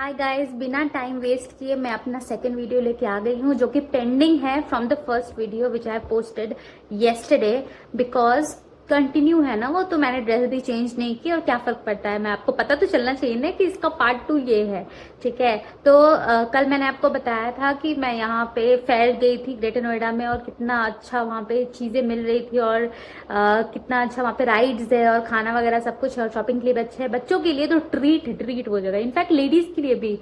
Hi guys, बिना time waste किए मैं अपना सेकंड वीडियो लेके आ गई हूँ जो कि पेंडिंग है from the first video which I posted yesterday. Because continue है ना वो, तो मैंने ड्रेस भी चेंज नहीं की और क्या फर्क पड़ता है, मैं आपको पता तो चलना चाहिए ना कि इसका पार्ट 2 ये है। ठीक है, तो कल मैंने आपको बताया था कि मैं यहाँ पे फेयर गई थी ग्रेटर नोएडा में और कितना अच्छा वहाँ पे चीज़ें मिल रही थी और कितना अच्छा वहाँ पे राइड्स है और खाना वगैरह सब कुछ है और शॉपिंग के लिए अच्छे है, बच्चों के लिए तो ट्रीट ट्रीट वो जगह, इनफैक्ट लेडीज के लिए भी।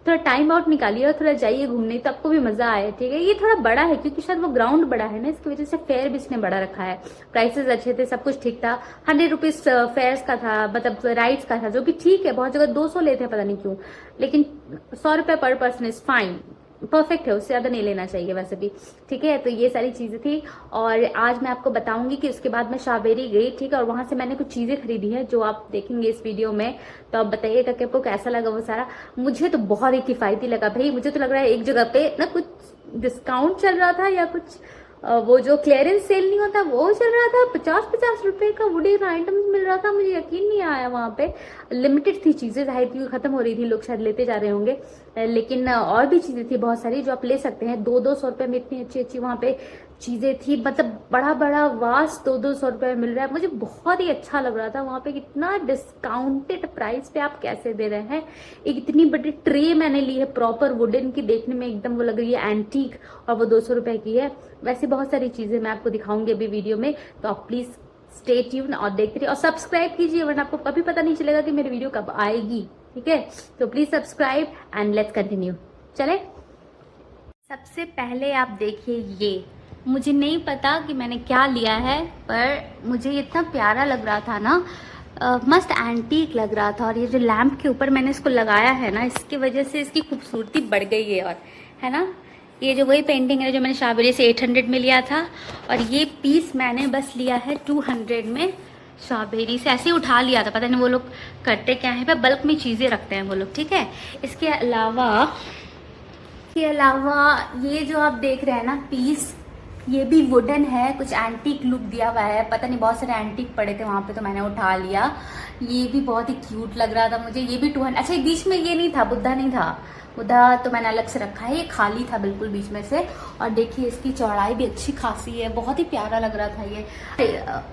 थोड़ा टाइम आउट निकालिए और थोड़ा जाइए घूमने, तो आपको भी मजा आए। ठीक है, ये थोड़ा बड़ा है क्योंकि शायद वो ग्राउंड बड़ा है ना, इसकी वजह से फेयर भी इसने बड़ा रखा है। प्राइसेस अच्छे थे, सब कुछ ठीक था। 100 रुपीज फेयर्स का था, मतलब राइड्स का था, जो कि ठीक है। बहुत जगह 200 लेते हैं, पता नहीं क्यों, लेकिन 100 रुपए पर पर्सन इज फाइन, परफेक्ट है, उससे ज्यादा नहीं लेना चाहिए वैसे भी। ठीक है, तो ये सारी चीजें थी और आज मैं आपको बताऊंगी कि उसके बाद मैं शावेरी गई। ठीक है, और वहां से मैंने कुछ चीजें खरीदी है जो आप देखेंगे इस वीडियो में, तो आप बताइएगा कि आपको कैसा लगा वो सारा। मुझे तो बहुत ही किफायती लगा भाई, मुझे तो लग रहा है एक जगह पे ना कुछ डिस्काउंट चल रहा था या कुछ वो जो क्लियरेंस सेल नहीं होता वो चल रहा था। 50-50 रुपए का वुडन आइटम्स मिल रहा था, मुझे यकीन नहीं आया। वहां पे लिमिटेड थी चीजें, जाहिर थी खत्म हो रही थी, लोग शायद लेते जा रहे होंगे, लेकिन और भी चीजें थी बहुत सारी जो आप ले सकते हैं। 200 रुपए में इतनी अच्छी अच्छी वहां पे चीजें थी, मतलब बड़ा बड़ा वास्ट 200 रुपए में मिल रहा है। मुझे बहुत ही अच्छा लग रहा था वहां पे, कितना डिस्काउंटेड प्राइस पे आप कैसे दे रहे हैं। एक इतनी बड़ी ट्रे मैंने ली है प्रॉपर वुडन की, देखने में एकदम वो लग रही है एंटीक, और वो 200 रुपए की है। वैसे बहुत सारी चीजें मैं आपको दिखाऊंगी अभी वीडियो में, तो आप प्लीज स्टे ट्यून और देखते रहिए और सब्सक्राइब कीजिए, वरना आपको कभी पता नहीं चलेगा कि मेरी वीडियो कब आएगी। ठीक है, तो please subscribe and let's continue. चले, सबसे पहले आप देखिए, ये मुझे नहीं पता कि मैंने क्या लिया है, पर मुझे इतना प्यारा लग रहा था ना, मस्त एंटीक लग रहा था। और ये जो लैंप के ऊपर मैंने इसको लगाया है ना, इसकी वजह से इसकी खूबसूरती बढ़ गई है। और है ना, ये जो वही पेंटिंग है जो मैंने शाबरी से 800 में लिया था, और ये पीस मैंने बस लिया है 200 में शाबेरी से। ऐसे ही उठा लिया था, पता नहीं वो लोग करते क्या है, बल्क में चीज़ें रखते हैं वो लोग। ठीक है, इसके अलावा ये जो आप देख रहे हैं ना पीस, ये भी वुडन है, कुछ एंटीक लुक दिया हुआ है। पता नहीं, बहुत सारे एंटीक पड़े थे वहां पे तो मैंने उठा लिया। ये भी बहुत ही क्यूट लग रहा था मुझे, ये भी 200। अच्छा, बीच में ये नहीं था, बुद्धा नहीं था, बुद्धा तो मैंने अलग से रखा है, ये खाली था बिल्कुल बीच में से। और देखिए इसकी चौड़ाई भी अच्छी खासी है, बहुत ही प्यारा लग रहा था ये।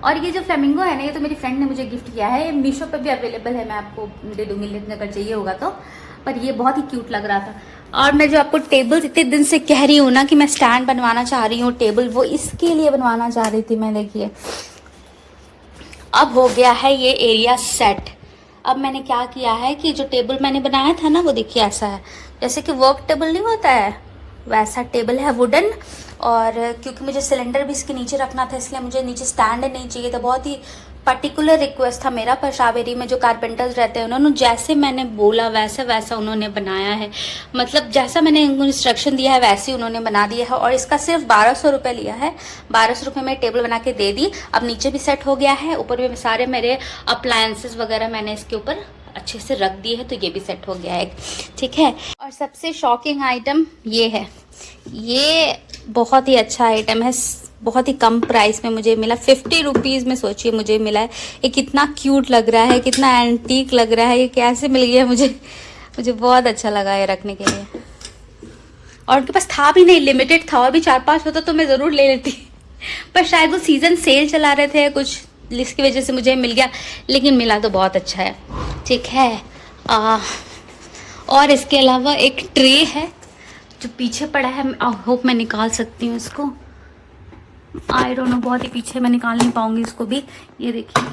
और ये जो फ्लेमिंगो है ना, ये तो मेरी फ्रेंड ने मुझे गिफ्ट किया है, मीशो पे भी अवेलेबल है, मैं आपको दे दूंगी लिंक अगर चाहिए होगा तो। पर ये बहुत ही क्यूट लग रहा था। और मैं जो आपको टेबल इतने दिन से कह रही हूँ ना कि मैं स्टैंड बनवाना चाह रही हूँ टेबल, वो इसके लिए बनवाना चाह रही थी मैं। देखिए अब हो गया है ये एरिया सेट। अब मैंने क्या किया है कि जो टेबल मैंने बनाया था ना, वो देखिए ऐसा है, जैसे कि वर्क टेबल नहीं होता है वैसा टेबल है वुडन। और क्योंकि मुझे सिलेंडर भी इसके नीचे रखना था, इसलिए मुझे नीचे स्टैंड नहीं चाहिए था। बहुत ही पर्टिकुलर रिक्वेस्ट था मेरा, पर शावेरी में जो कारपेंटर्स रहते हैं उन्होंने जैसे मैंने बोला वैसा वैसा उन्होंने बनाया है, मतलब जैसा मैंने इंस्ट्रक्शन दिया है वैसे ही उन्होंने बना दिया है। और इसका सिर्फ 1200 रुपये लिया है। 1200 रुपये में टेबल बना के दे दी। अब नीचे भी सेट हो गया है, ऊपर भी सारे मेरे अप्लायंसेस वगैरह मैंने इसके ऊपर अच्छे से रख दिए है, तो ये भी सेट हो गया है। ठीक है, और सबसे शॉकिंग आइटम ये है, ये बहुत ही अच्छा आइटम है, बहुत ही कम प्राइस में मुझे मिला, 50 रुपीज़ में सोचिए मुझे मिला है। ये कितना क्यूट लग रहा है, कितना एंटीक लग रहा है, ये कैसे मिल गया मुझे बहुत अच्छा लगा ये रखने के लिए। और उनके पास था भी नहीं, लिमिटेड था, और भी 4-5 होता तो मैं ज़रूर ले लेती, पर शायद वो सीज़न सेल चला रहे थे कुछ, जिसकी वजह से मुझे मिल गया, लेकिन मिला तो बहुत अच्छा है। ठीक है, और इसके अलावा एक ट्रे है जो पीछे पड़ा है, आई होप मैं निकाल सकती हूँ इसको, आई डोंट नो, बहुत ही पीछे, मैं निकाल नहीं पाऊंगी इसको भी। ये देखिए,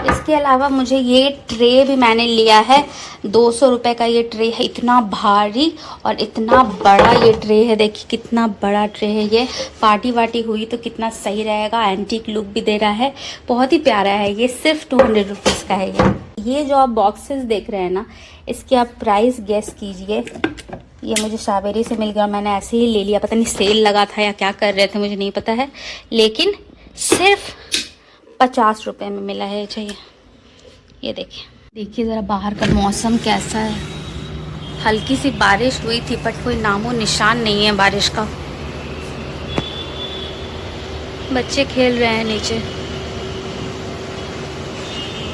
इसके अलावा मुझे ये ट्रे भी मैंने लिया है, 200 रुपये का ये ट्रे है, इतना भारी और इतना बड़ा ये ट्रे है। देखिए कितना बड़ा ट्रे है ये, पार्टी वार्टी हुई तो कितना सही रहेगा, एंटीक लुक भी दे रहा है, बहुत ही प्यारा है। ये सिर्फ 200 रुपीज़ का है ये जो आप बॉक्सेस देख रहे हैं ना, इसकी आप प्राइस गेस कीजिए। ये मुझे शावेरी से मिल गया और मैंने ऐसे ही ले लिया, पता नहीं सेल लगा था या क्या कर रहे थे मुझे नहीं पता है, लेकिन सिर्फ 50 रुपये में मिला है। चाहिए ये देखिए ज़रा बाहर का मौसम कैसा है, हल्की सी बारिश हुई थी बट कोई नामो निशान नहीं है बारिश का। बच्चे खेल रहे हैं नीचे।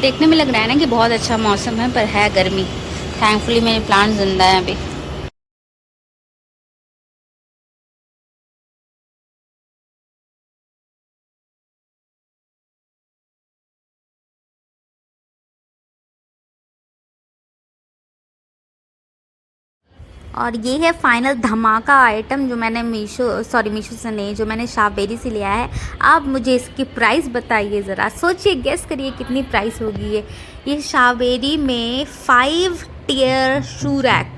देखने में लग रहा है ना कि बहुत अच्छा मौसम है, पर है गर्मी। थैंकफुली मेरे प्लांट जिंदा है अभी। और ये है फाइनल धमाका आइटम जो मैंने मीशो से नहीं, जो मैंने शावेरी से लिया है। आप मुझे इसकी प्राइस बताइए ज़रा, सोचिए, गेस करिए कितनी प्राइस होगी ये शावेरी में 5 टियर शू रैक,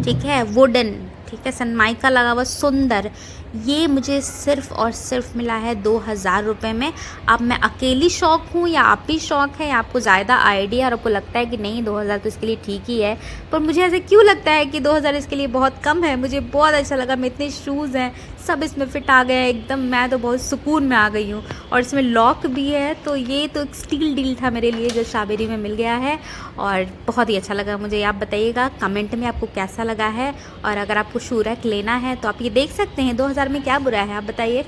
ठीक है, वुडन, ठीक है, सनमाइका लगा हुआ सुंदर। ये मुझे सिर्फ़ और सिर्फ मिला है 2000 रुपये में। अब मैं अकेली शौक हूँ या आप भी शौक है, या आपको ज़्यादा आइडिया और आपको लगता है कि नहीं 2000 तो इसके लिए ठीक ही है, पर मुझे ऐसे क्यों लगता है कि 2000 इसके लिए बहुत कम है। मुझे बहुत अच्छा लगा, मैं इतने शूज़ हैं सब इसमें फ़िट आ गए हैं एकदम, मैं तो बहुत सुकून में आ गई हूँ। और इसमें लॉक भी है, तो ये तो एक स्टील डील था मेरे लिए जो शावेरी में मिल गया है, और बहुत ही अच्छा लगा मुझे। आप बताइएगा कमेंट में आपको कैसा लगा है, और अगर आपको शू रैक लेना है तो आप ये देख सकते हैं। 2000 में क्या बुरा है, आप बताइए,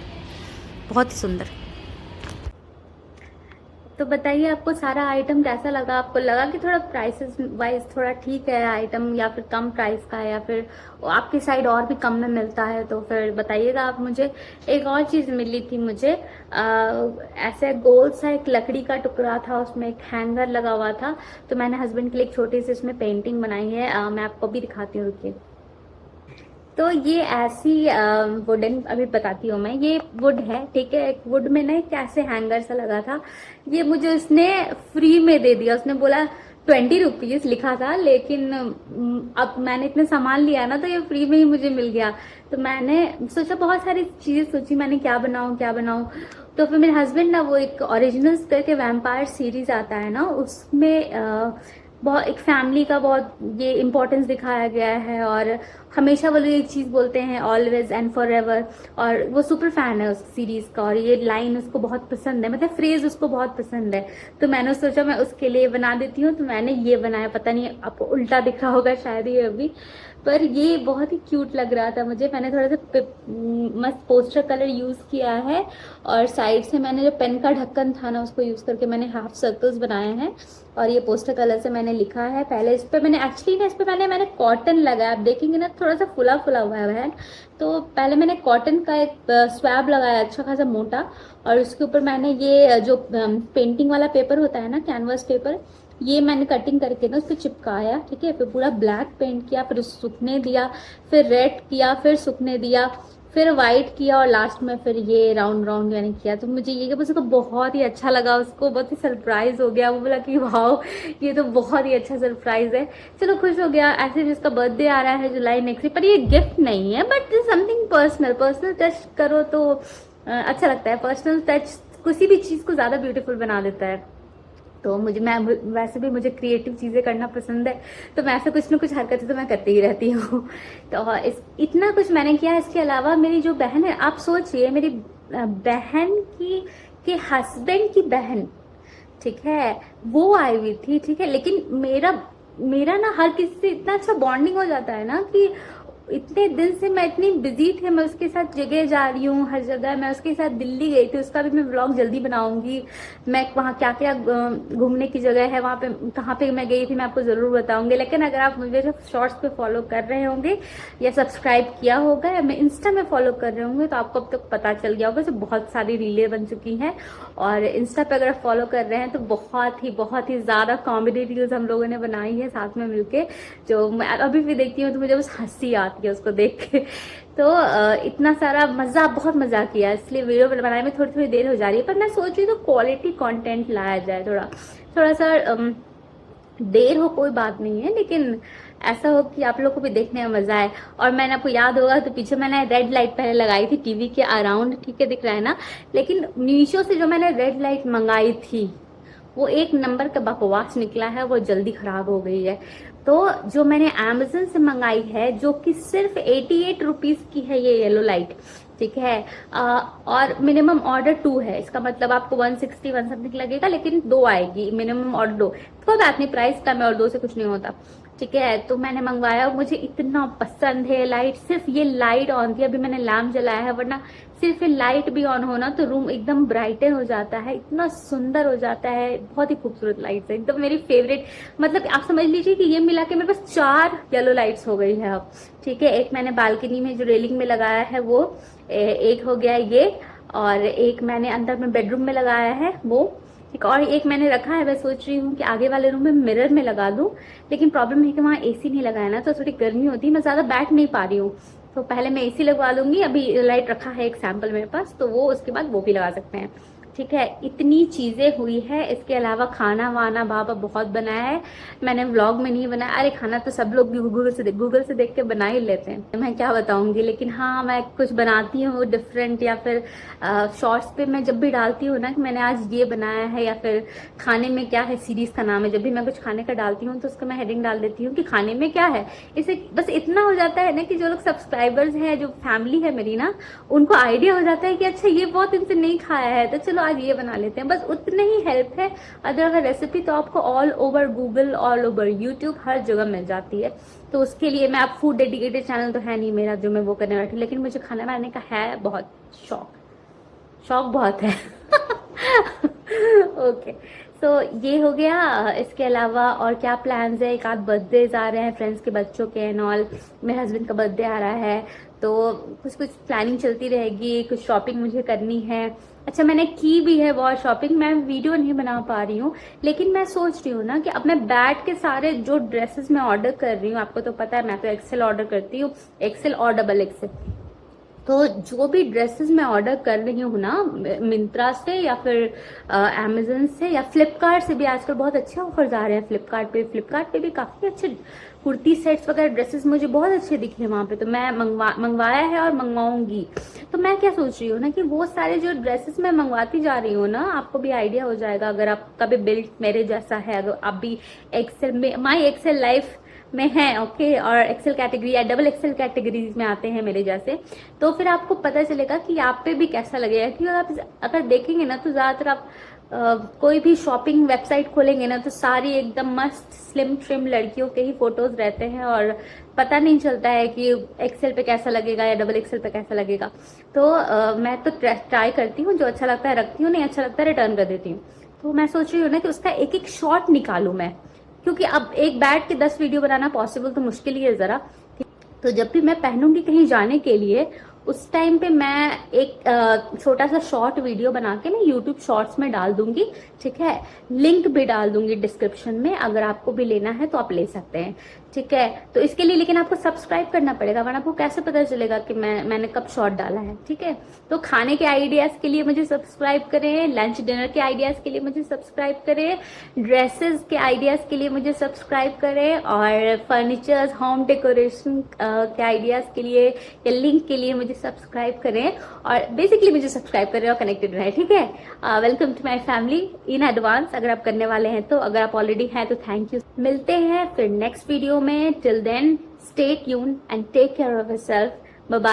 बहुत ही सुंदर। तो बताइए आपको सारा आइटम कैसा लगा, आपको लगा कि थोड़ा प्राइसेस वाइज थोड़ा ठीक है आइटम, या फिर कम प्राइस का है, या फिर आपकी साइड और भी कम में मिलता है, तो फिर बताइएगा आप मुझे। एक और चीज़ मिली थी मुझे, ऐसे गोल सा एक लकड़ी का टुकड़ा था, उसमें एक हैंगर लगा हुआ था, तो मैंने हस्बैंड के लिए एक छोटी सी इसमें पेंटिंग बनाई है, मैं आपको भी दिखाती हूँ, रुकिए। तो ये ऐसी वुडन, अभी बताती हूँ मैं, ये वुड है, ठीक है, एक वुड में ना कैसे हैंगर सा लगा था, ये मुझे उसने फ्री में दे दिया। उसने बोला 20 रुपीज़ लिखा था, लेकिन अब मैंने इतने सामान लिया ना तो ये फ्री में ही मुझे मिल गया। तो मैंने सोचा, बहुत सारी चीज़ें सोची मैंने, क्या बनाऊँ क्या बनाऊँ। तो फिर मेरे हस्बैंड ना, वो एक ओरिजिनल्स करके वैम्पायर सीरीज आता है ना, उसमें बहुत एक फैमिली का बहुत ये इम्पोर्टेंस दिखाया गया है, और हमेशा वो लोग एक चीज़ बोलते हैं, ऑलवेज एंड फॉर एवर, और वो सुपर फैन है उस सीरीज़ का, और ये लाइन उसको बहुत पसंद है, मतलब फ्रेज उसको बहुत पसंद है। तो मैंने सोचा मैं उसके लिए बना देती हूँ, तो मैंने ये बनाया। पता नहीं आपको उल्टा दिख रहा होगा शायद ये अभी, पर ये बहुत ही क्यूट लग रहा था मुझे। मैंने थोड़ा सा मस्त पोस्टर कलर यूज़ किया है, और साइड से मैंने जो पेन का ढक्कन था ना उसको यूज़ करके मैंने हाफ सर्कल्स बनाए हैं, और ये पोस्टर कलर से मैंने लिखा है। पहले इस पर मैंने एक्चुअली ना, इस पर मैंने कॉटन लगाया, आप देखेंगे ना थोड़ा सा फुला फुला हुआ है। तो पहले मैंने कॉटन का एक स्वैब लगाया अच्छा खासा मोटा, और उसके ऊपर मैंने ये जो पेंटिंग वाला पेपर होता है ना, कैनवास पेपर, ये मैंने कटिंग करके ना उस पर चिपकाया, ठीक है। फिर पूरा ब्लैक पेंट किया, फिर सूखने दिया, फिर रेड किया, फिर सूखने दिया, फिर वाइट किया, और लास्ट में फिर ये राउंड राउंड मैंने किया। तो मुझे ये उसको बहुत ही अच्छा लगा, उसको बहुत ही सरप्राइज हो गया। वो बोला कि वाह, ये तो बहुत ही अच्छा सरप्राइज है। चलो खुश हो गया। ऐसे भी उसका बर्थडे आ रहा है जुलाई नेक्स्ट, पर ये गिफ्ट नहीं है, but something personal, personal touch करो तो अच्छा लगता है। पर्सनल टच किसी भी चीज़ को ज़्यादा ब्यूटीफुल बना देता है। तो मैं वैसे भी मुझे क्रिएटिव चीज़ें करना पसंद है, तो मैं ऐसे कुछ ना कुछ हरकतें तो मैं करती ही रहती हूँ। तो इतना कुछ मैंने किया। इसके अलावा मेरी जो बहन है, आप सोचिए, मेरी बहन के हस्बैंड की बहन, ठीक है, वो आई हुई थी, ठीक है। लेकिन मेरा ना हर किसी से इतना अच्छा बॉन्डिंग हो जाता है ना, कि इतने दिन से मैं इतनी बिजी थी, मैं उसके साथ जगह जा रही हूँ, हर जगह। मैं उसके साथ दिल्ली गई थी, उसका भी मैं व्लॉग जल्दी बनाऊंगी। मैं वहाँ क्या क्या घूमने की जगह है, वहाँ पे कहाँ पे मैं गई थी, मैं आपको ज़रूर बताऊंगी। लेकिन अगर आप मुझे शॉर्ट्स पे फॉलो कर रहे होंगे, या सब्सक्राइब किया होगा, या मैं इंस्टा में फॉलो कर रहे होंगे, तो आपको अब तक पता चल गया होगा। तो बहुत सारी रीलें बन चुकी हैं, और इंस्टा पे अगर आप फॉलो कर रहे हैं तो बहुत ही ज़्यादा कॉमेडी रील्स हम लोगों ने बनाई है साथ में मिलके, जो मैं अभी भी देखती हूँ तो मुझे बस हंसी आती है उसको देख के। तो इतना सारा मज़ा, बहुत मज़ा किया, इसलिए वीडियो बनाने में थोड़ी थोड़ी देर हो जा रही है। पर मैं सोच रही हूँ तो क्वालिटी कंटेंट लाया जाए, थोड़ा सा देर हो कोई बात नहीं है, लेकिन ऐसा हो कि आप लोग को भी देखने में मजा आए। और मैंने, आपको याद होगा तो पीछे मैंने रेड लाइट पहले लगाई थी टीवी के अराउंड, ठीक है, दिख रहा है ना। लेकिन मीशो से जो मैंने रेड लाइट मंगाई थी, वो एक नंबर का बकवास निकला है, वो जल्दी खराब हो गई है। तो जो मैंने अमेजन से मंगाई है, जो कि सिर्फ 88 रुपीज़ की है, ये येलो लाइट, ठीक है। और मिनिमम ऑर्डर 2 है, इसका मतलब आपको 160 1 समथिंग लगेगा, लेकिन 2 आएगी, मिनिमम ऑर्डर 2। कोई बात नहीं, प्राइस कम है और 2 से कुछ नहीं होता, ठीक है। तो मैंने मंगवाया, मुझे इतना पसंद है लाइट, सिर्फ ये लाइट ऑन थी, अभी मैंने लैम्प जलाया है, वरना सिर्फ ये लाइट भी ऑन होना तो रूम एकदम ब्राइटन हो जाता है, इतना सुंदर हो जाता है, बहुत ही खूबसूरत लाइट्स है, एकदम मेरी फेवरेट। मतलब आप समझ लीजिए कि ये मिला के मेरे पास 4 येलो लाइट्स हो गई है अब, ठीक है। एक मैंने बालकनी में जो रेलिंग में लगाया है वो, एक हो गया ये, और एक मैंने अंदर में बेडरूम में लगाया है वो, ठीक। और एक मैंने रखा है, मैं सोच रही हूँ कि आगे वाले रूम में मिरर में लगा दूं, लेकिन प्रॉब्लम है कि वहाँ एसी नहीं लगाया ना, तो थोड़ी गर्मी होती है, मैं ज्यादा बैठ नहीं पा रही हूँ, तो पहले मैं एसी लगवा लूंगी। अभी लाइट रखा है एक सैंपल मेरे पास, तो वो उसके बाद वो भी लगा सकते हैं, ठीक है। इतनी चीजें हुई है, इसके अलावा खाना वाना बाबा बहुत बनाया है, मैंने व्लॉग में नहीं बनाया। अरे खाना तो सब लोग गूगल से देख के बना ही लेते हैं, मैं क्या बताऊंगी, लेकिन हाँ मैं कुछ बनाती हूँ डिफरेंट, या फिर शॉर्ट्स पे मैं जब भी डालती हूँ ना कि मैंने आज ये बनाया है, या फिर खाने में क्या है, सीरीज का नाम है, जब भी मैं कुछ खाने का डालती हूँ तो उसका मैं हेडिंग डाल देती हूँ कि खाने में क्या है। इसे बस इतना हो जाता है ना कि जो लोग सब्सक्राइबर्स हैं, जो फैमिली है मेरी ना, उनको आइडिया हो जाता है कि अच्छा ये बहुत इनसे नहीं खाया है, तो चलो आज ये बना लेते हैं, बस उतने ही हेल्प है। अगर रेसिपी तो आपको all over Google, all over YouTube, हर जगह मिल जाती है। तो उसके लिए मैं, आप फूड डेडिकेटेड चैनल तो है नहीं मेरा जो मैं वो करने बैठी, लेकिन मुझे खाना बनाने का है बहुत शौक बहुत है। ओके, तो ये हो गया। इसके अलावा और क्या प्लान्स है, एक आध बर्थडेज आ रहे हैं फ्रेंड्स के बच्चों के एंड ऑल, मेरे हस्बैंड का बर्थडे आ रहा है, तो कुछ प्लानिंग चलती रहेगी, कुछ शॉपिंग मुझे करनी है। अच्छा मैंने की भी है बहुत शॉपिंग, मैं वीडियो नहीं बना पा रही हूँ, लेकिन मैं सोच रही हूँ ना कि अब मैं बैठ के सारे जो ड्रेसेस मैं ऑर्डर कर रही हूँ, आपको तो पता है मैं तो एक्सेल ऑर्डर करती हूँ, एक्सेल और डबल एक्सेल, तो जो भी ड्रेसेस मैं ऑर्डर कर रही हूँ ना, मिंत्रा से या फिर अमेजन से या फ्लिपकार्ट से भी, आजकल बहुत अच्छे ऑफर्स आ रहे हैं फ्लिपकार्ट पे भी काफी अच्छे कुर्ती सेट्स वगैरह ड्रेसेस मुझे बहुत अच्छे दिखे वहां पे, तो मैं मंगवाया है और मंगवाऊंगी। तो मैं क्या सोच रही हूँ ना कि वो सारे जो ड्रेसेस मैं मंगवाती जा रही हूँ ना, आपको भी आइडिया हो जाएगा अगर आपका भी बिल्ड मेरे जैसा है, अगर आप भी एक्सेल में, माई एक्सेल लाइफ में है, ओके, और एक्सेल कैटेगरी या डबल एक्सेल कैटेगरीज में आते हैं मेरे जैसे, तो फिर आपको पता चलेगा कि आप पे भी कैसा लगेगा। क्योंकि आप अगर देखेंगे ना तो ज्यादातर आप कोई भी शॉपिंग वेबसाइट खोलेंगे ना तो सारी एकदम मस्त स्लिम ट्रिम लड़कियों के ही फोटोज रहते हैं, और पता नहीं चलता है कि एक्सेल पे कैसा लगेगा या डबल एक्सेल पे कैसा लगेगा। तो मैं तो ट्राई करती हूँ, जो अच्छा लगता है रखती हूँ, नहीं अच्छा लगता है रिटर्न कर देती हूँ। तो मैं सोच रही हूँ ना कि उसका एक एक शॉट निकालू मैं, क्योंकि अब एक बैठ के 10 वीडियो बनाना पॉसिबल तो मुश्किल ही है जरा। तो जब भी मैं पहनूंगी कहीं जाने के लिए, उस टाइम पे मैं एक छोटा सा शॉर्ट वीडियो बना के मैं यूट्यूब शॉर्ट्स में डाल दूंगी, ठीक है। लिंक भी डाल दूंगी डिस्क्रिप्शन में, अगर आपको भी लेना है तो आप ले सकते हैं, ठीक है। तो इसके लिए लेकिन आपको सब्सक्राइब करना पड़ेगा, वरना आपको कैसे पता चलेगा कि मैंने कब शॉर्ट डाला है, ठीक है। तो खाने के आइडियाज के लिए मुझे सब्सक्राइब करें, लंच डिनर के आइडियाज के लिए मुझे सब्सक्राइब करें, ड्रेसेस के आइडियाज के लिए मुझे सब्सक्राइब करें, और फर्नीचर्स, होम डेकोरेशन के आइडियाज के लिए या लिंक के लिए मुझे सब्सक्राइब करें, और बेसिकली मुझे सब्सक्राइब करें और कनेक्टेड रहें, ठीक है। Welcome to my family in advance, अगर आप करने वाले हैं तो, अगर आप ऑलरेडी हैं तो थैंक यू। मिलते हैं फिर नेक्स्ट वीडियो में, till then stay tuned and take care of yourself, bye bye.